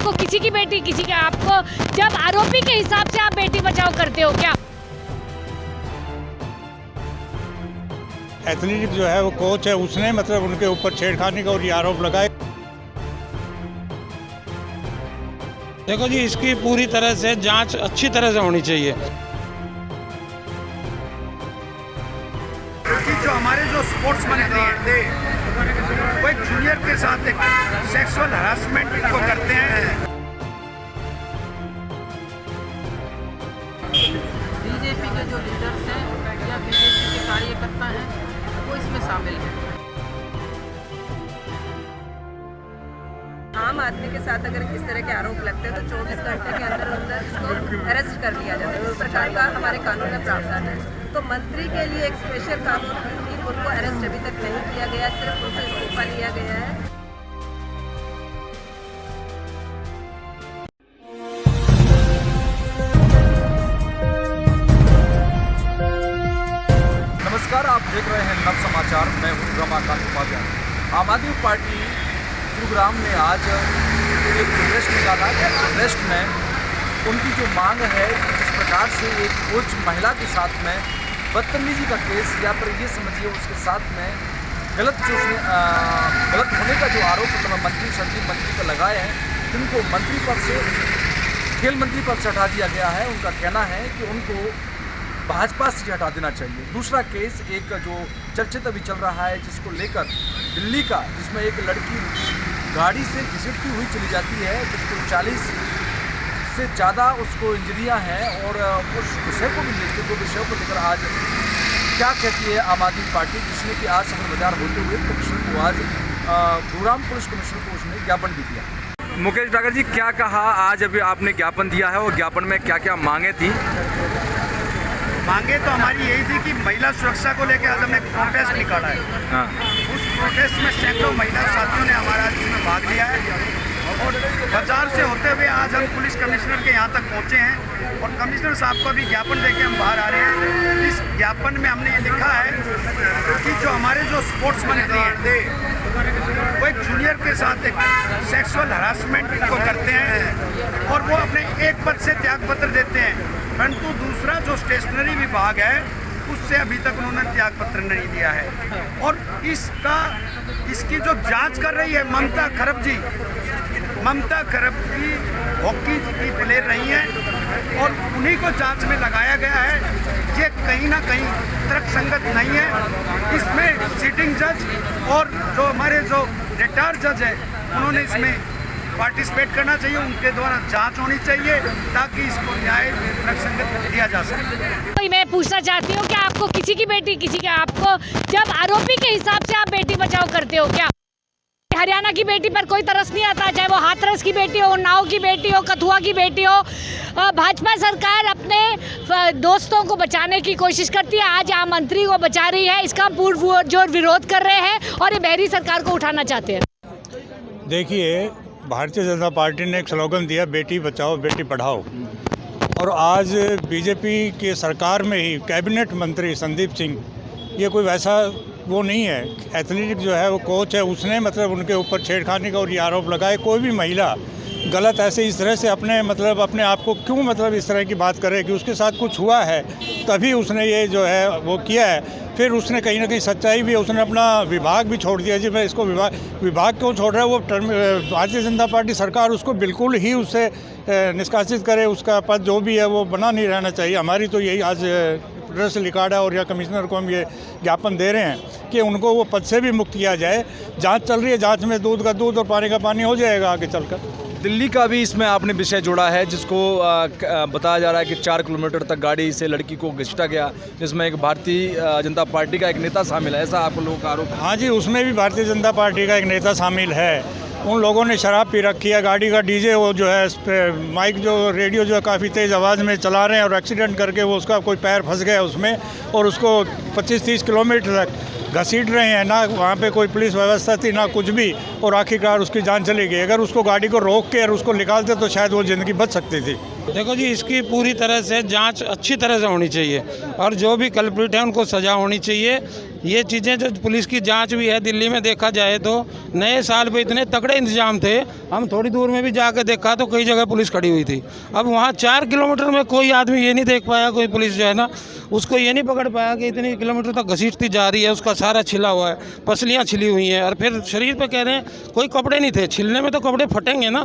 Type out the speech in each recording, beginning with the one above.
आपको किसी की बेटी किसी का आपको जब आरोपी के हिसाब से आप बेटी बचाओ करते हो क्या? एथलीट जो है वो कोच है, उसने मतलब उनके ऊपर छेड़खानी का और ये आरोप लगाए। देखो जी, इसकी पूरी तरह से जांच अच्छी तरह से होनी चाहिए। क्योंकि जो हमारे जो स्पोर्ट्स मंत्री हैं वो एक जूनियर के साथ एक सेक्सुअल हरासमेंट को करते हैं। बीजेपी के जो लीडर्स हैं या बीजेपी के कार्यकर्ता हैं वो इसमें शामिल हैं। आम आदमी के साथ अगर इस तरह के आरोप लगते हैं तो 24 घंटे के अंदर अंदर उसको अरेस्ट कर लिया जाता है। इस प्रकार का हमारे कानून में प्रावधान है। तो मंत्री के लिए एक स्पेशल कानून कि उनको अरेस्ट अभी तक नहीं किया गया, सिर्फ उनसे इस्तीफा लिया गया है। नमस्कार, आप देख रहे हैं नव समाचार। मैं हूँ रमाकांत उपाध्याय। आम आदमी पार्टी गुरुग्राम ने आज एक प्रोटेस्ट निकाला। प्रोटेस्ट में उनकी जो मांग है, जिस प्रकार से एक कोच महिला के साथ में बदतमीजी का केस या फिर ये समझिए उसके साथ में गलत होने का जो आरोप मंत्री संदीप मंत्री पर लगाए हैं, जिनको मंत्री पद से खेल मंत्री पद से हटा दिया गया है। उनका कहना है कि उनको भाजपा से हटा देना चाहिए। दूसरा केस एक जो चर्चित अभी चल रहा है, जिसको लेकर दिल्ली का, जिसमें एक लड़की गाड़ी से घिसटती हुई चली जाती है, जिसको 40 से ज़्यादा उसको इंजरियां हैं। और उस विषय को भी लेकर, दो विषयों को लेकर आज क्या कहती है आम आदमी पार्टी, जिसने कि आज सदर बाजार होते हुए कमिश्नर को आज गुरुग्राम पुलिस कमिश्नर को उसने ज्ञापन भी दिया। मुकेश डागर जी, क्या कहा आज अभी आपने ज्ञापन दिया है और ज्ञापन में क्या क्या मांगे थी? मांगे तो हमारी यही थी कि महिला सुरक्षा को लेकर आज हमने प्रोटेस्ट निकाला है। हाँ। उस प्रोटेस्ट में सैकड़ों महिला साथियों ने हमारा इसमें भाग लिया है और बाजार से होते हुए आज हम पुलिस कमिश्नर के यहाँ तक पहुँचे हैं और कमिश्नर साहब को भी ज्ञापन देके हम बाहर आ रहे हैं। इस ज्ञापन में हमने ये लिखा है कि जो हमारे जो स्पोर्ट्स मंत्री हैं वो एक जूनियर के साथ एक सेक्सुअल हरासमेंट को करते हैं और वो अपने एक पद से त्यागपत्र देते हैं, परंतु दूसरा जो स्टेशनरी विभाग है उससे अभी तक उन्होंने त्यागपत्र नहीं दिया है। और इसकी जो जांच कर रही है ममता खरब जी हॉकी की प्लेयर रही हैं और उन्हीं को जांच में लगाया गया है। ये कहीं ना कहीं तर्कसंगत नहीं है। इसमें सिटिंग जज और जो हमारे जो रिटायर्ड जज है उन्होंने इसमें पार्टिसिपेट करना चाहिए, उनके द्वारा जांच होनी चाहिए ताकि इसको न्याय तर्कसंगत दिया जा सके। मैं पूछना चाहती हूँ कि आपको किसी की बेटी किसी का आपको जब आरोपी के हिसाब से आप बेटी बचाओ करते हो क्या? हरियाणा की बेटी पर कोई तरस नहीं आता, चाहे वो हाथरस की बेटी हो, उन्नाव की बेटी हो, कथुआ की बेटी हो। भाजपा सरकार अपने दोस्तों को बचाने की कोशिश करती है, आज आम मंत्री को बचा रही है। इसका पुरजोर विरोध कर रहे हैं और ये बहरी सरकार को उठाना चाहते हैं। देखिए, भारतीय जनता पार्टी ने एक स्लोगन दिया, बेटी बचाओ बेटी पढ़ाओ, और आज बीजेपी के सरकार में ही कैबिनेट मंत्री संदीप सिंह, ये कोई वैसा वो नहीं है। एथलीट जो है वो कोच है, उसने मतलब उनके ऊपर छेड़खानी का और ये आरोप लगाए। कोई भी महिला गलत ऐसे इस तरह से अपने आप को क्यों इस तरह की बात करे कि उसके साथ कुछ हुआ है, तभी उसने ये जो है वो किया है। फिर उसने कहीं ना कहीं सच्चाई भी है, उसने अपना विभाग भी छोड़ दिया। जी, मैं इसको विभाग क्यों छोड़ रहा है? वो भारतीय जनता पार्टी सरकार उसको बिल्कुल ही उससे निष्कासित करे, उसका पद जो भी है वो बना नहीं रहना चाहिए। हमारी तो यही आज प्रेस रिकॉर्ड है और या कमिश्नर को हम ये ज्ञापन दे रहे हैं कि उनको वो पद से भी मुक्त किया जाए। जांच चल रही है, जांच में दूध का दूध और पानी का पानी हो जाएगा आगे चलकर। दिल्ली का भी इसमें आपने विषय जोड़ा है, जिसको बताया जा रहा है कि 4 किलोमीटर तक गाड़ी से लड़की को घसीटा गया, जिसमें एक भारतीय जनता पार्टी का एक नेता शामिल है, ऐसा आप लोगों का आरोप? हाँ जी, उसमें भी भारतीय जनता पार्टी का एक नेता शामिल है। उन लोगों ने शराब पी रखी है, गाड़ी का डीजे वो जो है माइक जो रेडियो जो है काफ़ी तेज़ आवाज़ में चला रहे हैं और एक्सीडेंट करके वो उसका कोई पैर फंस गया उसमें और उसको 25-30 किलोमीटर तक घसीट रहे हैं, ना वहाँ पे कोई पुलिस व्यवस्था थी ना कुछ भी, और आखिरकार उसकी जान चली गई। अगर उसको गाड़ी को रोक के और उसको निकालते तो शायद वो ज़िंदगी बच सकती थी। देखो जी, इसकी पूरी तरह से जांच अच्छी तरह से होनी चाहिए और जो भी कल्प्रिट है उनको सज़ा होनी चाहिए। ये चीज़ें जो पुलिस की जांच भी है, दिल्ली में देखा जाए तो नए साल पे इतने तगड़े इंतजाम थे, हम थोड़ी दूर में भी जाकर देखा तो कई जगह पुलिस खड़ी हुई थी। अब वहाँ 4 किलोमीटर में कोई आदमी ये नहीं देख पाया, कोई पुलिस जो है ना उसको ये नहीं पकड़ पाया कि इतने किलोमीटर तक घसीटती जा रही है, उसका सारा छिला हुआ है, पसलियाँ छिली हुई हैं, और फिर शरीर पे कह रहे हैं कोई कपड़े नहीं थे। छिलने में तो कपड़े फटेंगे ना,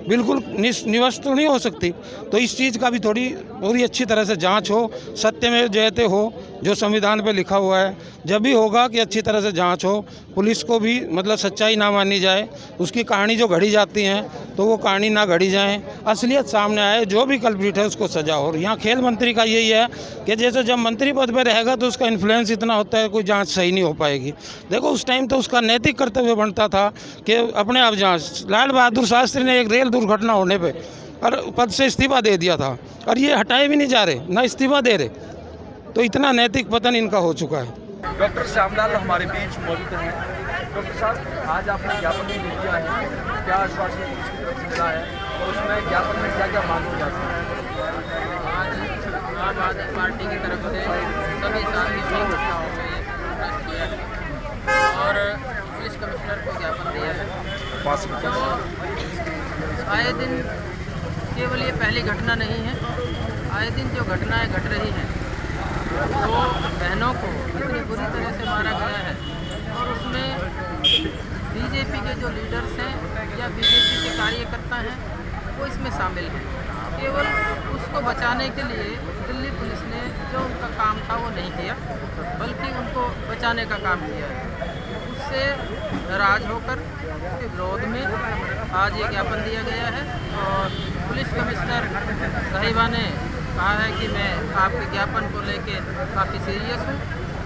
बिल्कुल निवस्त तो नहीं हो सकती। तो इस चीज़ का भी थोड़ी पूरी अच्छी तरह से जांच हो, सत्य में जयते हो, जो संविधान पे लिखा हुआ है। जब भी होगा कि अच्छी तरह से जांच हो, पुलिस को भी मतलब सच्चाई ना मानी जाए, उसकी कहानी जो घड़ी जाती हैं तो वो कहानी ना घड़ी जाए, असलियत सामने आए, जो भी कल्प्रिट है उसको सजा हो। और यहाँ खेल मंत्री का यही है कि जैसे जब मंत्री पद पर रहेगा तो उसका इन्फ्लुएंस इतना होता है, कोई जांच सही नहीं हो पाएगी। देखो उस टाइम तो उसका नैतिक कर्तव्य बनता था कि अपने आप जांच। लाल बहादुर शास्त्री ने एक रेल दुर्घटना होने पे और पद से इस्तीफा दे दिया था, और ये हटाए भी नहीं जा रहे, ना इस्तीफा दे रहे। तो इतना नैतिक पतन इनका हो चुका है। डॉक्टर श्यामलाल हमारे बीच मौजूद हैं। डॉक्टर साहब, आज आपने ज्ञापन भी दिया है, क्या आश्वासन पुलिस की तरफ से मिला है और उसमें ज्ञापन में क्या क्या मांगे जाते हैं? आज आम आदमी पार्टी की तरफ से सभी साथियों ने इकट्ठा होकर ये प्रोटेस्ट किया है और पुलिस कमिश्नर को ज्ञापन दिया है। तो आए दिन केवल ये पहली घटना नहीं है, आए दिन जो घटनाएं घट रही हैं, तो बहनों को इतनी बुरी तरह से मारा गया है और उसमें बीजेपी के जो लीडर्स हैं या बीजेपी के कार्यकर्ता हैं वो इसमें शामिल हैं। केवल उसको बचाने के लिए दिल्ली पुलिस ने जो उनका काम था वो नहीं किया, बल्कि उनको बचाने का काम किया है। उससे नाराज होकर उसके विरोध में आज ये ज्ञापन दिया गया है और पुलिस कमिश्नर साहिबा ने कहा है कि मैं आपके ज्ञापन को लेके काफ़ी सीरियस हूँ।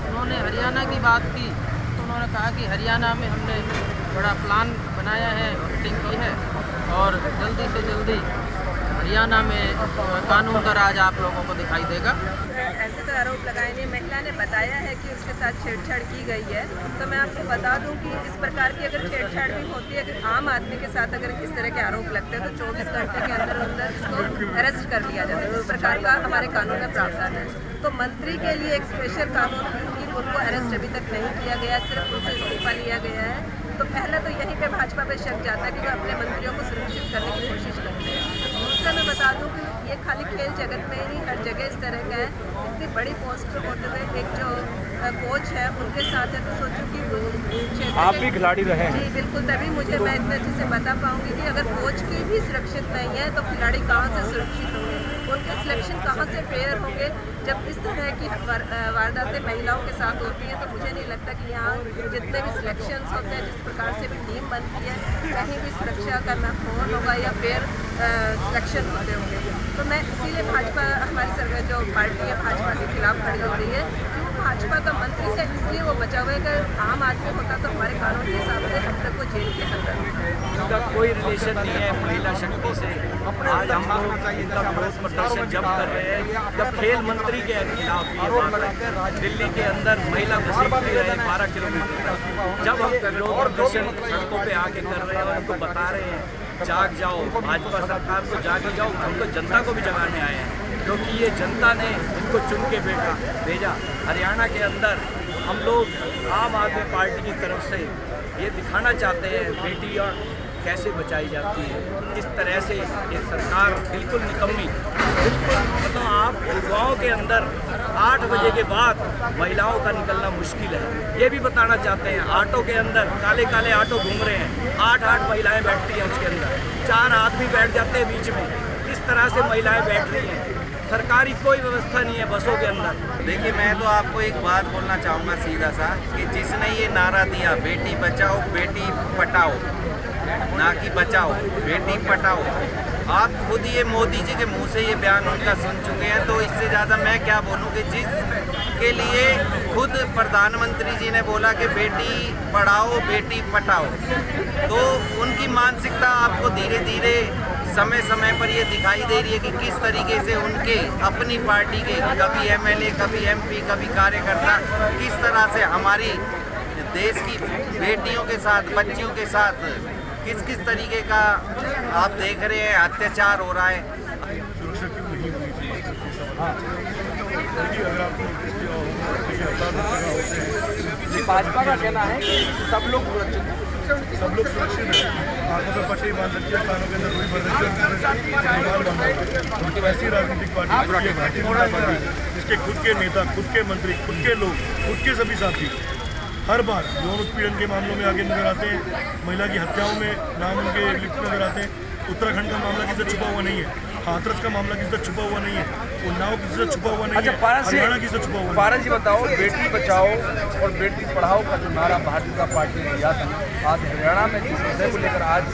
उन्होंने हरियाणा की बात की तो उन्होंने कहा कि हरियाणा में हमने बड़ा प्लान बनाया है, मीटिंग की है और जल्दी से जल्दी हरियाणा में कानून का राज आप लोगों को दिखाई देगा। ऐसे तो आरोप लगाए नहीं, महिला ने बताया है कि उसके साथ छेड़छाड़ की गई है। तो मैं आपको बता दूं कि इस प्रकार की अगर छेड़छाड़ भी होती है, अगर आम आदमी के साथ अगर इस तरह के आरोप लगते हैं तो 24 घंटे के अंदर अंदर उसको अरेस्ट कर लिया जाता है। इस प्रकार का हमारे कानून में प्रावधान है। तो मंत्री के लिए एक स्पेशल कानून कि उनको अरेस्ट अभी तक नहीं किया गया, सिर्फ उनसे इस्तीफा लिया गया है। तो पहले तो यहीं पे भाजपा पे शक जाता है कि वो अपने मंत्रियों को सुरक्षित करने की कोशिश करते हैं। दूसरा मैं बता दूं कि ये खाली खेल जगत में ही नहीं, हर जगह इस तरह का है। इतनी बड़ी पोस्ट पर होते हुए एक जो कोच है उनके साथ है, तो सोचूं कि आप भी खिलाड़ी रहे हैं। जी बिल्कुल, तभी मैं इतने अच्छे से बता पाऊँगी कि अगर कोच की भी सुरक्षित नहीं है तो खिलाड़ी कहाँ से सुरक्षित होंगे, उनके सिलेक्शन कहाँ से फेयर होंगे। जब इस तरह की वारदातें महिलाओं के साथ होती हैं तो मुझे नहीं लगता कि यहाँ जितने भी सिलेक्शंस होते हैं, जिस प्रकार से भी टीम बनती है, कहीं भी सुरक्षा का ना फोन होगा या फेयर सिलेक्शन होते होंगे। तो मैं इसीलिए भाजपा, हमारी सरकार जो पार्टी है भाजपा के खिलाफ खड़ी हो रही है। भाजपा का मंत्री से इसलिए वो बचा हुआ है कि आम आदमी होता तो हमारे कानून के हिसाब से हम तक को जेल के अंदर इसका कोई रिलेशन नहीं है महिला शक्ति से। आज हम लोग इनका विरोध प्रदर्शन जब कर रहे हैं, जब खेल मंत्री के खिलाफ ये बात है, दिल्ली के अंदर महिला घसीटती रहे 12 किलोमीटर तक, जब हम विरोध प्रदर्शन सड़कों पे आके कर रहे हैं, उनको बता रहे हैं जाग जाओ, भाजपा सरकार को जागे जाओ, हम तो जनता को भी जगाने आए हैं, क्योंकि ये जनता ने इनको चुन के भेजा। हरियाणा के अंदर हम लोग आम आदमी पार्टी की तरफ से ये दिखाना चाहते हैं बेटी और कैसे बचाई जाती है। इस तरह से ये सरकार बिल्कुल निकम्मी, बिल्कुल मतलब आप गाँव के अंदर 8 बजे के बाद महिलाओं का निकलना मुश्किल है। ये भी बताना चाहते हैं, ऑटो के अंदर काले काले ऑटो घूम रहे हैं, 8 महिलाएं बैठती हैं उसके अंदर, 4 आदमी बैठ जाते हैं बीच में, इस तरह से महिलाएं बैठ रही हैं। सरकारी कोई व्यवस्था नहीं है बसों के अंदर। देखिए, मैं तो आपको एक बात बोलना चाहूँगा सीधा सा कि जिसने ये नारा दिया बेटी बचाओ बेटी पढ़ाओ, ना कि बचाओ बेटी पढ़ाओ, आप खुद ये मोदी जी के मुंह से ये बयान उनका सुन चुके हैं, तो इससे ज़्यादा मैं क्या बोलूँ कि जिसके लिए खुद प्रधानमंत्री जी ने बोला कि बेटी पढ़ाओ बेटी पढ़ाओ, तो उनकी मानसिकता आपको धीरे धीरे समय समय पर ये दिखाई दे रही है कि किस तरीके से उनके अपनी पार्टी के कभी एमएलए, कभी एमपी, कभी कार्यकर्ता किस तरह से हमारी देश की बेटियों के साथ, बच्चियों के साथ किस किस तरीके का आप देख रहे हैं अत्याचार हो रहा है। सुरक्षा क्यों नहीं होनी चाहिए? देखिए, अगर आपको भाजपा का कहना है कि सब लोग सुरक्षित हैं। सब लोग सुरक्षित हैं, आंखों पर पट्टी बांध रखी है, कानों के अंदर रुई भर रखी है, उनकी वैसी राजनीतिक पार्टी भारतीय जनता पार्टी, जिसके खुद के नेता, खुद के मंत्री, खुद के लोग, खुद के सभी साथी हर बार यौन उत्पीड़न के मामलों में आगे नजर आते हैं, महिला की हत्याओं में नाम उनके लिप्त नजर आते हैं। उत्तराखंड का मामला किसी से छुपा हुआ नहीं है, हाथरस का मामला किसी से छुपा हुआ नहीं है, उन्नाव किसी से छुपा हुआ नहीं है, हरियाणा किसी से छुपा हुआ नहीं है। पारस जी बताओ, बेटी बचाओ और बेटी पढ़ाओ का जो नारा भारतीय जनता पार्टी ने दिया था, आज हरियाणा में जिस मुद्दे को लेकर आज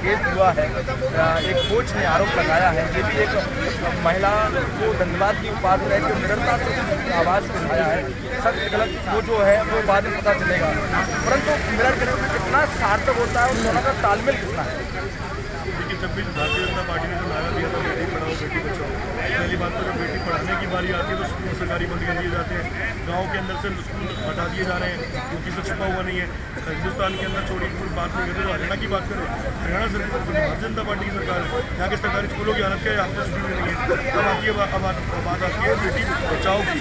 केस हुआ है, एक कोच ने आरोप लगाया है, ये भी एक महिला को धन्यवाद की उपाधि है कि निरंतर से आवाज़ उठाया है। सत्य गलत वो जो है वो बाद में पता चलेगा, परंतु मेरा कहना है कितना सार्थक होता है और दोनों का तालमेल कितना है। देखिए, जब भी भारतीय जनता पार्टी ने जो नारा दिया था बेटी पढ़ाओ बेटी बचाओ, पहली बात तो जब बेटी पढ़ाने की बारी आती है तो स्कूल सरकारी बंद कर दिए जाते हैं, गांव के अंदर से स्कूल हटा दिए जा रहे हैं, वो किसी से छुपा हुआ नहीं है। हिंदुस्तान के अंदर छोटी बात नहीं करते, तो हरियाणा की बात करें, हरियाणा सरकार भारतीय जनता पार्टी की सरकार है, यहाँ के सरकारी स्कूलों की हालत क्या है आपसे छुपी हुई नहीं है। तब आती है बात आती है बेटी बचाओ की।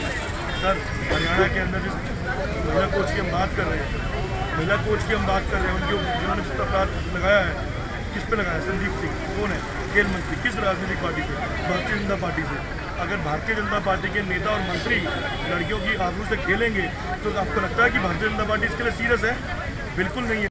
सर, हरियाणा के अंदर जिस महिला कोच की हम बात कर रहे हैं, महिला कोच की हम बात कर रहे हैं, उनके जिन्होंने जिस अपराध लगाया है, किस पे लगाया? संदीप सिंह। कौन है? खेल मंत्री। किस राजनीतिक पार्टी से? भारतीय जनता पार्टी से। अगर भारतीय जनता पार्टी के नेता और मंत्री लड़कियों की आबरू से खेलेंगे तो आपको लगता है कि भारतीय जनता पार्टी इसके लिए सीरियस है? बिल्कुल नहीं है।